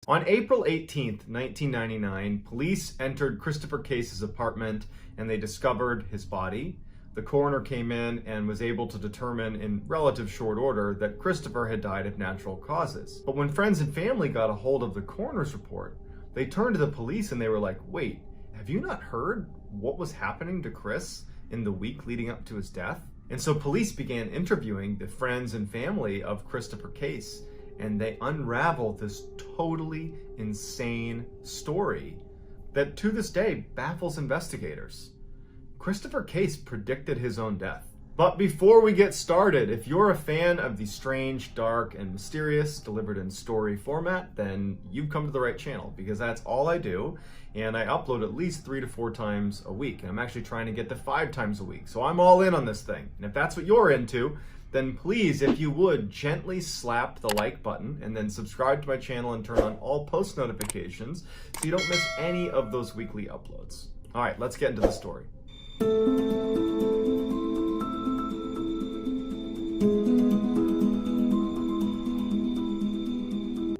On April 18th, 1999, police entered Christopher Case's apartment and they discovered his body. The coroner came in and was able to determine in relative short order that Christopher had died of natural causes. But when friends and family got a hold of the coroner's report, they turned to the police and they were like, wait, have you not heard what was happening to Chris in the week leading up to his death? And so police began interviewing the friends and family of Christopher Case, and they unraveled this totally insane story that to this day baffles investigators. Christopher Case predicted his own death. But before we get started, if you're a fan of the strange, dark, and mysterious delivered in story format, then you've come to the right channel, because that's all I do, and I upload at least 3 to 4 times a week, and I'm actually trying to get to 5 times a week, so I'm all in on this thing. And if that's what you're into, then please, if you would, gently slap the like button and then subscribe to my channel and turn on all post notifications so you don't miss any of those weekly uploads. All right, let's get into the story.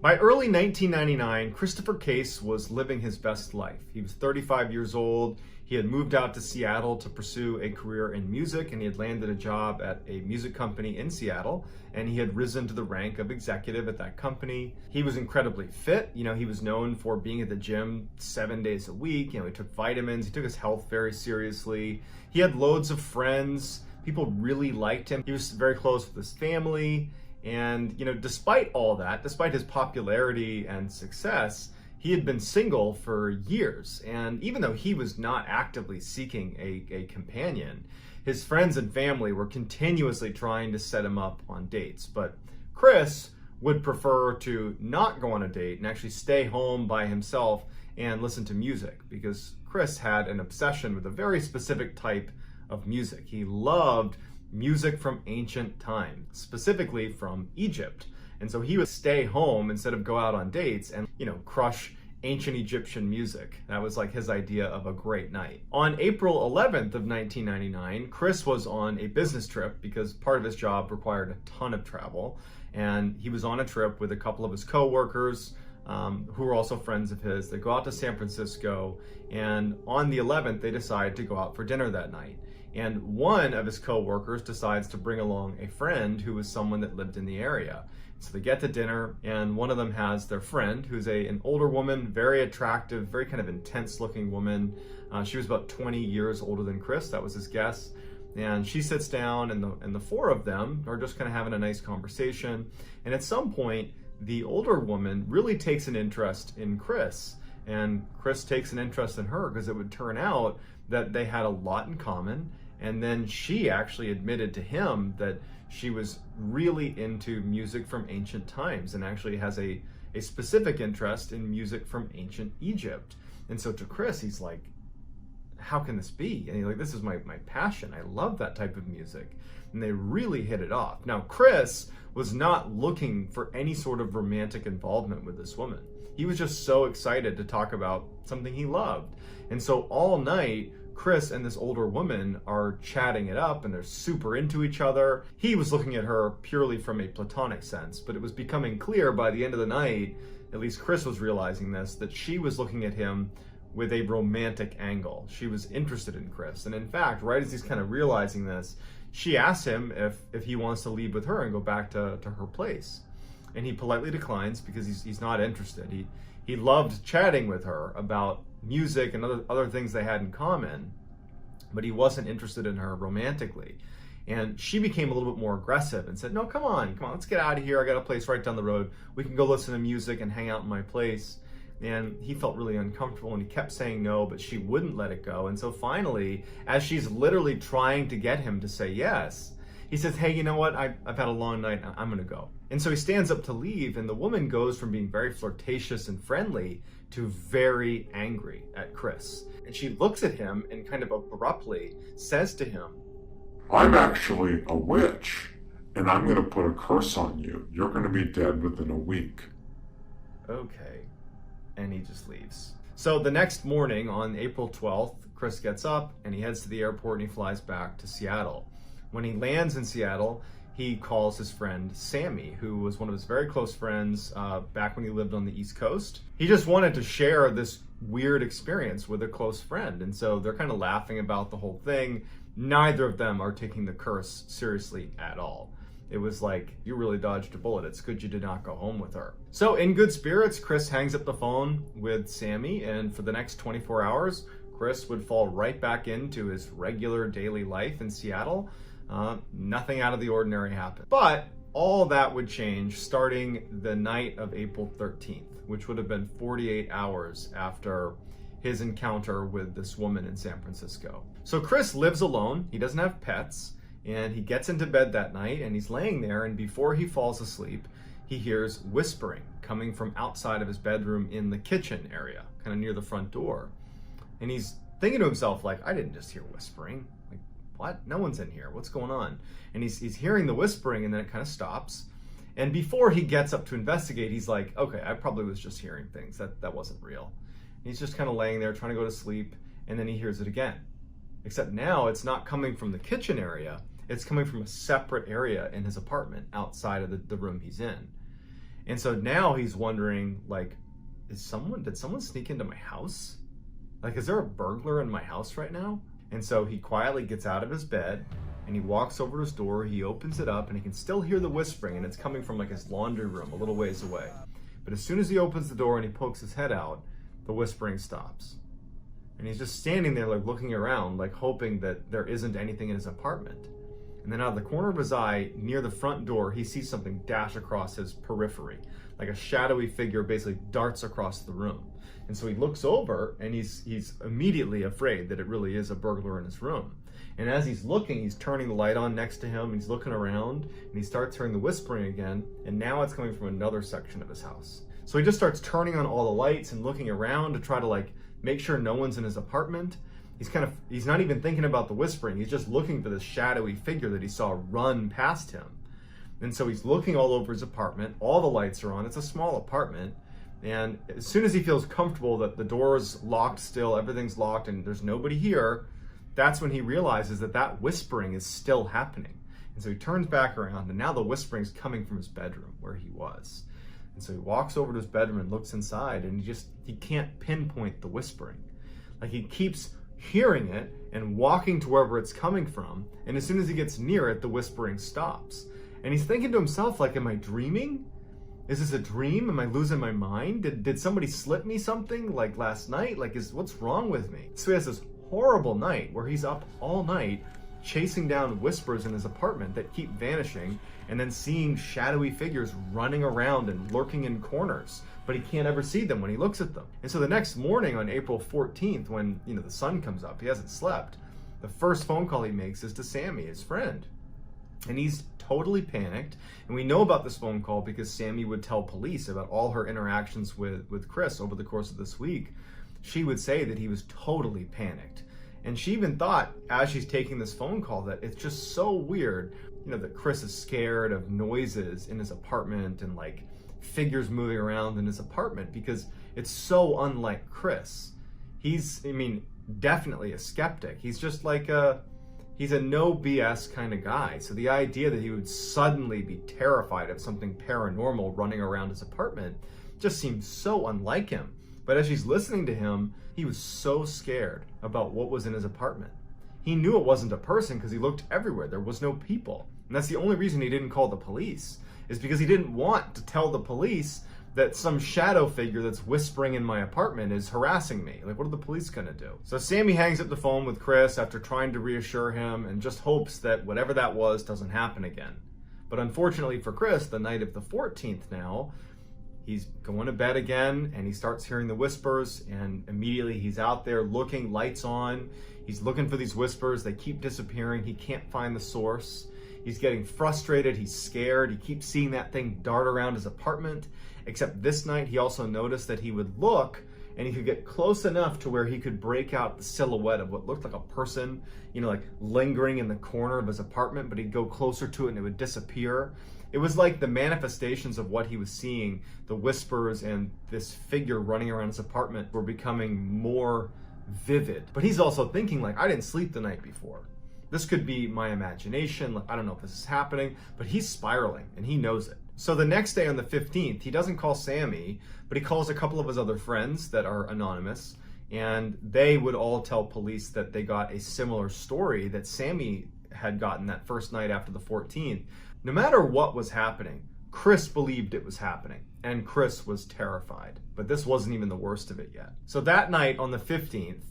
By early 1999, Christopher Case was living his best life. He was 35 years old. He had moved out to Seattle to pursue a career in music, and he had landed a job at a music company in Seattle, and he had risen to the rank of executive at that company. He was incredibly fit. He was known for being at the gym 7 days a week. He took vitamins. He took his health very seriously. He had loads of friends. People really liked him. He was very close with his family. And, despite all that, despite his popularity and success, he had been single for years. And even though he was not actively seeking a companion, his friends and family were continuously trying to set him up on dates. But Chris would prefer to not go on a date and actually stay home by himself and listen to music, because Chris had an obsession with a very specific type of music. He loved music from ancient times, specifically from Egypt. And so he would stay home instead of go out on dates and, crush ancient Egyptian music. That was like his idea of a great night. On April 11th of 1999, Chris was on a business trip because part of his job required a ton of travel. And he was on a trip with a couple of his coworkers, who were also friends of his. They go out to San Francisco, and on the 11th, they decide to go out for dinner that night. And one of his co-workers decides to bring along a friend who was someone that lived in the area. So they get to dinner, and one of them has their friend, who's an older woman, very attractive, very kind of intense looking woman. She was about 20 years older than Chris. That was his guess. And she sits down, and the four of them are just kind of having a nice conversation. And at some point, the older woman really takes an interest in Chris. And Chris takes an interest in her because it would turn out that they had a lot in common. And then she actually admitted to him that she was really into music from ancient times and actually has a specific interest in music from ancient Egypt. And so to Chris, he's like, how can this be? And he's like, this is my passion. I love that type of music. And they really hit it off. Now, Chris was not looking for any sort of romantic involvement with this woman. He was just so excited to talk about something he loved. And so all night, Chris and this older woman are chatting it up, and they're super into each other. He was looking at her purely from a platonic sense, but it was becoming clear by the end of the night, at least Chris was realizing this, that she was looking at him with a romantic angle. She was interested in Chris. And in fact, right as he's kind of realizing this, she asks him if he wants to leave with her and go back to her place. And he politely declines because he's not interested. He loved chatting with her about music and other things they had in common, but he wasn't interested in her romantically. And she became a little bit more aggressive and said, no, come on, let's get out of here. I got a place right down the road. We can go listen to music and hang out in my place. And he felt really uncomfortable, and he kept saying no, but she wouldn't let it go. And so finally, as she's literally trying to get him to say yes, he says, hey, you know what? I've had a long night. I'm going to go. And so he stands up to leave, and the woman goes from being very flirtatious and friendly to very angry at Chris. And she looks at him and kind of abruptly says to him, I'm actually a witch, and I'm going to put a curse on you. You're going to be dead within a week. Okay. And he just leaves. So the next morning, on April 12th, Chris gets up and he heads to the airport and he flies back to Seattle. When he lands in Seattle, he calls his friend Sammy, who was one of his very close friends back when he lived on the East Coast. He just wanted to share this weird experience with a close friend, and so they're kind of laughing about the whole thing. Neither of them are taking the curse seriously at all. It was like, you really dodged a bullet. It's good you did not go home with her. So in good spirits, Chris hangs up the phone with Sammy, and for the next 24 hours, Chris would fall right back into his regular daily life in Seattle. Nothing out of the ordinary happened. But all that would change starting the night of April 13th, which would have been 48 hours after his encounter with this woman in San Francisco. So Chris lives alone. He doesn't have pets. And he gets into bed that night and he's laying there, and before he falls asleep, he hears whispering coming from outside of his bedroom in the kitchen area, kind of near the front door. And he's thinking to himself, like, I didn't just hear whispering. Like, what? No one's in here. What's going on? And he's hearing the whispering, and then it kind of stops. And before he gets up to investigate, he's like, okay, I probably was just hearing things. That wasn't real. And he's just kind of laying there trying to go to sleep, and then he hears it again. Except now it's not coming from the kitchen area. It's coming from a separate area in his apartment outside of the room he's in. And so now he's wondering, like, did someone sneak into my house? Like, is there a burglar in my house right now? And so he quietly gets out of his bed and he walks over to his door, he opens it up, and he can still hear the whispering, and it's coming from like his laundry room a little ways away. But as soon as he opens the door and he pokes his head out, the whispering stops. And he's just standing there, like, looking around, like hoping that there isn't anything in his apartment. And then out of the corner of his eye, near the front door, he sees something dash across his periphery. Like a shadowy figure basically darts across the room. And so he looks over, and he's immediately afraid that it really is a burglar in his room. And as he's looking, he's turning the light on next to him, he's looking around, and he starts hearing the whispering again, and now it's coming from another section of his house. So he just starts turning on all the lights and looking around to try to, like, make sure no one's in his apartment. He's not even thinking about the whispering. He's just looking for this shadowy figure that he saw run past him. And so he's looking all over his apartment. All the lights are on. It's a small apartment. And as soon as he feels comfortable that the door's locked still, everything's locked, and there's nobody here, that's when he realizes that that whispering is still happening. And so he turns back around, and now the whispering's coming from his bedroom where he was. And so he walks over to his bedroom and looks inside, and he can't pinpoint the whispering. Like, he keeps hearing it and walking to wherever it's coming from, and as soon as he gets near it, the whispering stops. And he's thinking to himself, like, am I dreaming? Is this a dream? Am I losing my mind? Did somebody slip me something, like, last night? Like, what's wrong with me? So he has this horrible night where he's up all night chasing down whispers in his apartment that keep vanishing, and then seeing shadowy figures running around and lurking in corners, but he can't ever see them when he looks at them. And so the next morning on April 14th, when the sun comes up, he hasn't slept, the first phone call he makes is to Sammy, his friend. And he's totally panicked, and we know about this phone call because Sammy would tell police about all her interactions with Chris over the course of this week. She would say that he was totally panicked. And she even thought, as she's taking this phone call, that it's just so weird, that Chris is scared of noises in his apartment and, like, figures moving around in his apartment, because it's so unlike Chris. He's, definitely a skeptic. He's just like he's a no BS kind of guy. So the idea that he would suddenly be terrified of something paranormal running around his apartment just seems so unlike him. But as she's listening to him, he was so scared about what was in his apartment. He knew it wasn't a person because he looked everywhere. There was no people. And that's the only reason he didn't call the police, is because he didn't want to tell the police that some shadow figure that's whispering in my apartment is harassing me. Like, what are the police gonna do? So Sammy hangs up the phone with Chris after trying to reassure him and just hopes that whatever that was doesn't happen again. But unfortunately for Chris, the night of the 14th now, he's going to bed again, and he starts hearing the whispers, and immediately he's out there looking, lights on. He's looking for these whispers. They keep disappearing. He can't find the source. He's getting frustrated. He's scared. He keeps seeing that thing dart around his apartment. Except this night, he also noticed that he would look, and he could get close enough to where he could break out the silhouette of what looked like a person, like lingering in the corner of his apartment, but he'd go closer to it and it would disappear. It was like the manifestations of what he was seeing, the whispers and this figure running around his apartment, were becoming more vivid. But he's also thinking, like, I didn't sleep the night before. This could be my imagination. Like, I don't know if this is happening, but he's spiraling and he knows it. So the next day on the 15th, he doesn't call Sammy, but he calls a couple of his other friends that are anonymous, and they would all tell police that they got a similar story that Sammy had gotten that first night after the 14th. No matter what was happening, Chris believed it was happening, and Chris was terrified. But this wasn't even the worst of it yet. So that night on the 15th,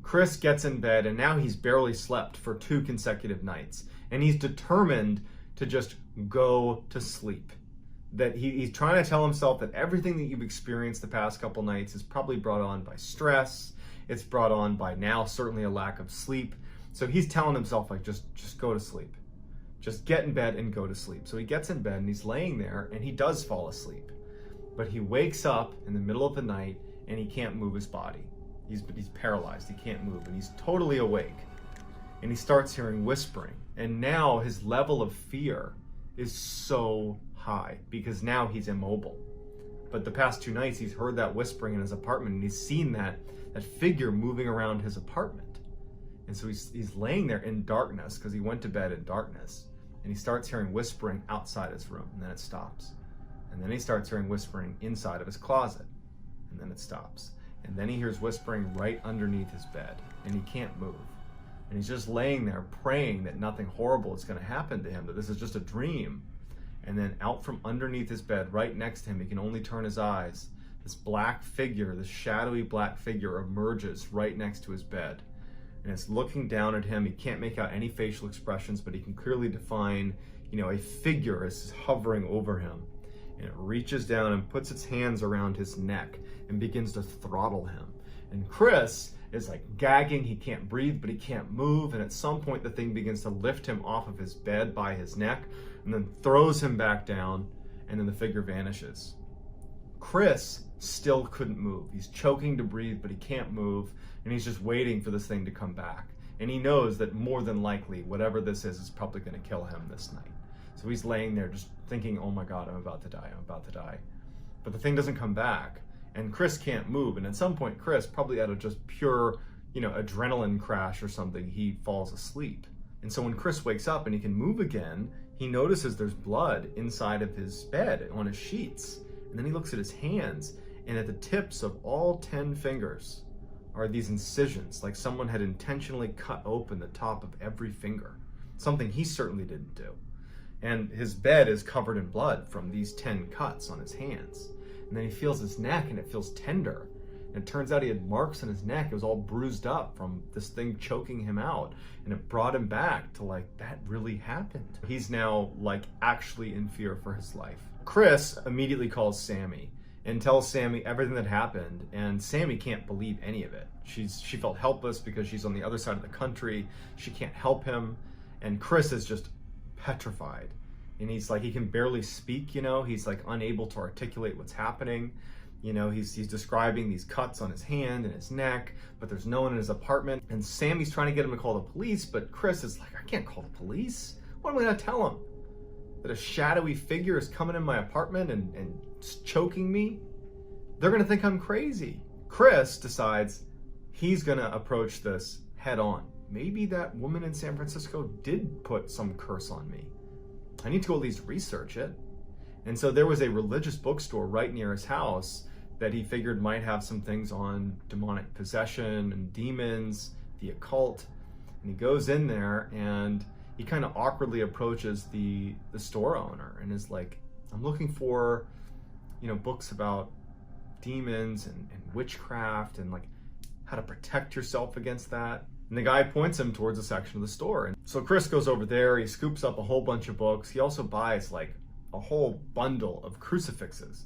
Chris gets in bed, and now he's barely slept for 2 consecutive nights, and he's determined to just go to sleep. That he's trying to tell himself that everything that you've experienced the past couple nights is probably brought on by stress. It's brought on by now certainly a lack of sleep. So he's telling himself, like, just go to sleep. Just get in bed and go to sleep. So he gets in bed and he's laying there and he does fall asleep. But he wakes up in the middle of the night and he can't move his body. He's paralyzed, he can't move, and he's totally awake. And he starts hearing whispering. And now his level of fear is so high because now he's immobile. But the past 2 nights he's heard that whispering in his apartment, and he's seen that figure moving around his apartment. And so he's laying there in darkness because he went to bed in darkness, and he starts hearing whispering outside his room, and then it stops. And then he starts hearing whispering inside of his closet, and then it stops. And then he hears whispering right underneath his bed, and he can't move. And he's just laying there praying that nothing horrible is going to happen to him, that this is just a dream. And then out from underneath his bed, right next to him, he can only turn his eyes. This black figure, this shadowy black figure emerges right next to his bed. And it's looking down at him. He can't make out any facial expressions, but he can clearly define, a figure is hovering over him. And it reaches down and puts its hands around his neck and begins to throttle him. And Chris is like gagging, he can't breathe, but he can't move. And at some point the thing begins to lift him off of his bed by his neck and then throws him back down, and then the figure vanishes. Chris still couldn't move. He's choking to breathe, but he can't move, and he's just waiting for this thing to come back. And he knows that more than likely, whatever this is probably going to kill him this night. So he's laying there just thinking, oh my God, I'm about to die, I'm about to die. But the thing doesn't come back, and Chris can't move. And at some point, Chris, probably out of just pure, adrenaline crash or something, he falls asleep. And so when Chris wakes up and he can move again, he notices there's blood inside of his bed on his sheets. And then he looks at his hands, and at the tips of all 10 fingers are these incisions, like someone had intentionally cut open the top of every finger, something he certainly didn't do. And his bed is covered in blood from these 10 cuts on his hands. And then he feels his neck, and it feels tender. And it turns out he had marks on his neck. It was all bruised up from this thing choking him out. And it brought him back to, like, that really happened. He's now, like, actually in fear for his life. Chris immediately calls Sammy and tells Sammy everything that happened. And Sammy can't believe any of it. She felt helpless because she's on the other side of the country. She can't help him. And Chris is just petrified. And he's like, he can barely speak, he's like unable to articulate what's happening. He's describing these cuts on his hand and his neck, but there's no one in his apartment. And Sammy's trying to get him to call the police, but Chris is like, I can't call the police. What am I gonna tell him? That a shadowy figure is coming in my apartment and choking me? They're gonna think I'm crazy. Chris decides he's gonna approach this head on. Maybe that woman in San Francisco did put some curse on me. I need to at least research it. And so there was a religious bookstore right near his house that he figured might have some things on demonic possession and demons, the occult. And he goes in there and he kind of awkwardly approaches the store owner and is like, I'm looking for, books about demons and witchcraft and like how to protect yourself against that. And the guy points him towards a section of the store. And so Chris goes over there, he scoops up a whole bunch of books. He also buys like a whole bundle of crucifixes.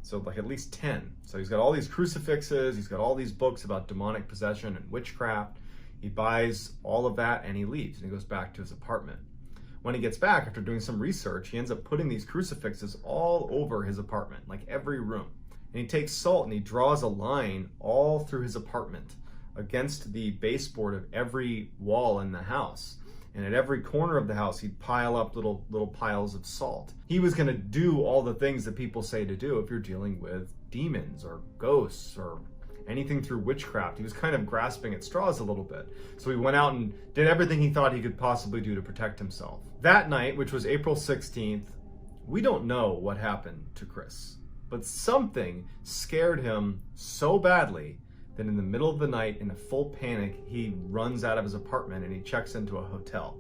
So like at least 10. So he's got all these crucifixes, he's got all these books about demonic possession and witchcraft. He buys all of that and he leaves and he goes back to his apartment. When he gets back after doing some research, he ends up putting these crucifixes all over his apartment, like every room. And he takes salt and he draws a line all through his apartment against the baseboard of every wall in the house. And at every corner of the house, he'd pile up little piles of salt. He was going to do all the things that people say to do if you're dealing with demons or ghosts or anything through witchcraft. He was kind of grasping at straws a little bit. So he went out and did everything he thought he could possibly do to protect himself. That night, which was April 16th, we don't know what happened to Chris, but something scared him so badly that in the middle of the night, in a full panic, he runs out of his apartment and he checks into a hotel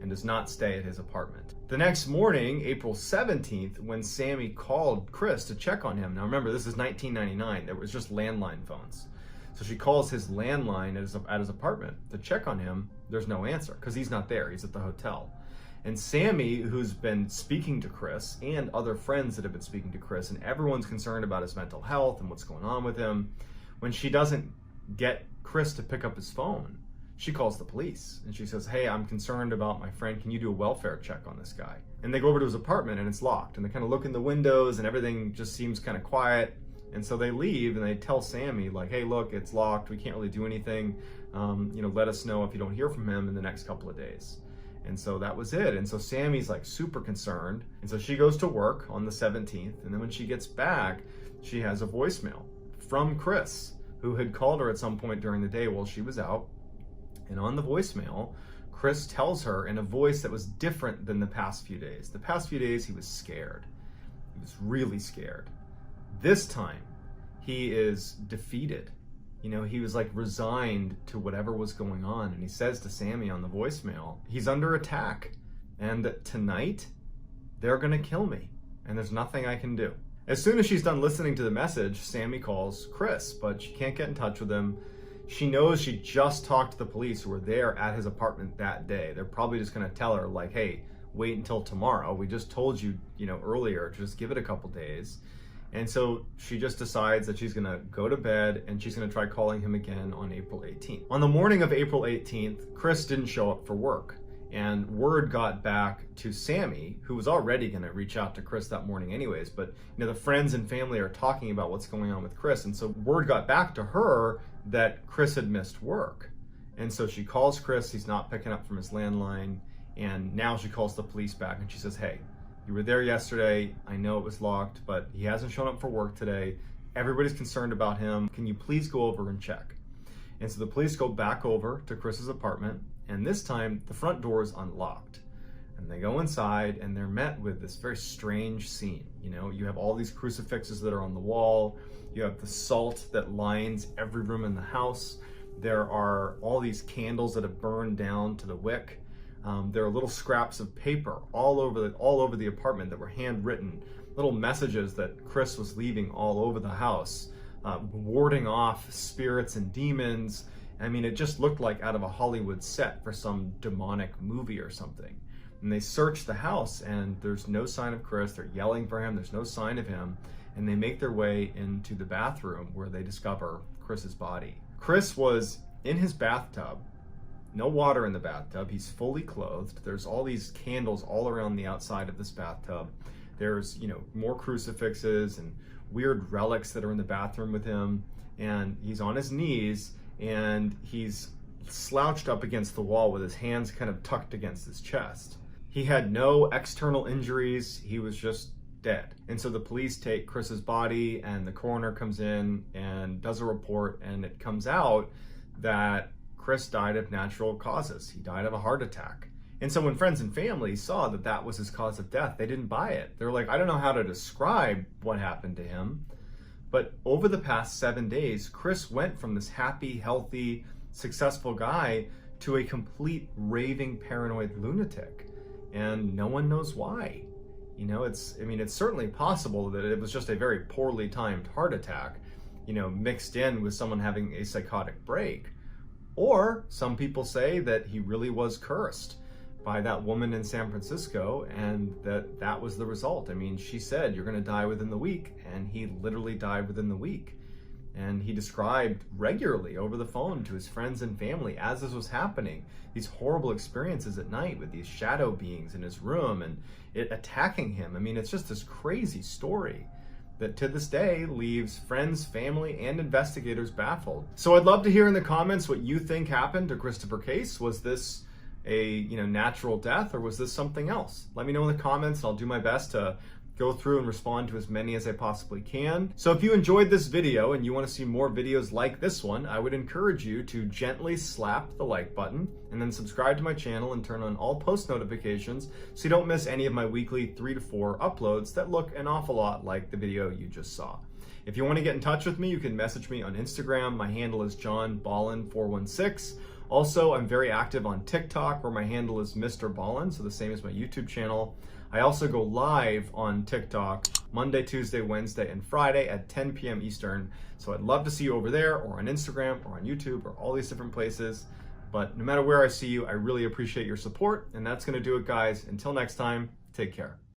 and does not stay at his apartment. The next morning, April 17th, when Sammy called Chris to check on him. Now remember, this is 1999. There was just landline phones. So she calls his landline at his apartment to check on him. There's no answer because he's not there. He's at the hotel. And Sammy, who's been speaking to Chris, and other friends that have been speaking to Chris, and everyone's concerned about his mental health and what's going on with him, when she doesn't get Chris to pick up his phone, she calls the police and she says, "Hey, I'm concerned about my friend. Can you do a welfare check on this guy?" And they go over to his apartment and it's locked, and they kind of look in the windows and everything just seems kind of quiet. And so they leave and they tell Sammy, like, "Hey, look, it's locked. We can't really do anything. Let us know if you don't hear from him in the next couple of days." And so that was it. And so Sammy's like super concerned. And so she goes to work on the 17th. And then when she gets back, she has a voicemail from Chris, who had called her at some point during the day while she was out. And on the voicemail, Chris tells her in a voice that was different than the past few days. The past few days, he was scared. He was really scared. This time, he is defeated. He was like resigned to whatever was going on. And he says to Sammy on the voicemail, he's under attack. And that tonight, they're going to kill me. And there's nothing I can do. As soon as she's done listening to the message, Sammy calls Chris, but she can't get in touch with him. She knows she just talked to the police who were there at his apartment that day. They're probably just going to tell her, like, "Hey, wait until tomorrow. We just told you, earlier, just give it a couple days." And so she just decides that she's going to go to bed and she's going to try calling him again on April 18th. On the morning of April 18th, Chris didn't show up for work. And word got back to Sammy, who was already going to reach out to Chris that morning anyways. But, the friends and family are talking about what's going on with Chris. And so word got back to her that Chris had missed work. And so she calls Chris. He's not picking up from his landline. And now she calls the police back and she says, "Hey, you were there yesterday. I know it was locked, but he hasn't shown up for work today. Everybody's concerned about him. Can you please go over and check?" And so the police go back over to Chris's apartment, and this time the front door is unlocked. And they go inside and they're met with this very strange scene. You have all these crucifixes that are on the wall. You have the salt that lines every room in the house. There are all these candles that have burned down to the wick. There are little scraps of paper all over the apartment that were handwritten, little messages that Chris was leaving all over the house, warding off spirits and demons. I mean, it just looked like out of a Hollywood set for some demonic movie or something. And they search the house and there's no sign of Chris. They're yelling for him. There's no sign of him. And they make their way into the bathroom where they discover Chris's body. Chris was in his bathtub. No water in the bathtub. He's fully clothed. There's all these candles all around the outside of this bathtub. There's, more crucifixes and weird relics that are in the bathroom with him. And he's on his knees and he's slouched up against the wall with his hands kind of tucked against his chest. He had no external injuries. He was just dead. And so the police take Chris's body and the coroner comes in and does a report, and it comes out that Chris died of natural causes. He died of a heart attack. And so when friends and family saw that that was his cause of death, they didn't buy it. They were like, "I don't know how to describe what happened to him." But over the past 7 days, Chris went from this happy, healthy, successful guy to a complete raving paranoid lunatic. And no one knows why. It's certainly possible that it was just a very poorly timed heart attack, mixed in with someone having a psychotic break. Or some people say that he really was cursed by that woman in San Francisco and that was the result. She said, "You're going to die within the week," and he literally died within the week. And he described regularly over the phone to his friends and family as this was happening, these horrible experiences at night with these shadow beings in his room and it attacking him. It's just this crazy story that to this day leaves friends, family, and investigators baffled. So I'd love to hear in the comments what you think happened to Christopher Case. Was this a natural death, or was this something else? Let me know in the comments and I'll do my best to go through and respond to as many as I possibly can. So if you enjoyed this video and you want to see more videos like this one, I would encourage you to gently slap the like button and then subscribe to my channel and turn on all post notifications so you don't miss any of my weekly 3 to 4 uploads that look an awful lot like the video you just saw. If you want to get in touch with me, you can message me on Instagram. My handle is johnballin416. Also, I'm very active on TikTok, where my handle is Mr. Ballin, so the same as my YouTube channel. I also go live on TikTok Monday, Tuesday, Wednesday, and Friday at 10 p.m. Eastern. So I'd love to see you over there, or on Instagram, or on YouTube, or all these different places. But no matter where I see you, I really appreciate your support. And that's going to do it, guys. Until next time, take care.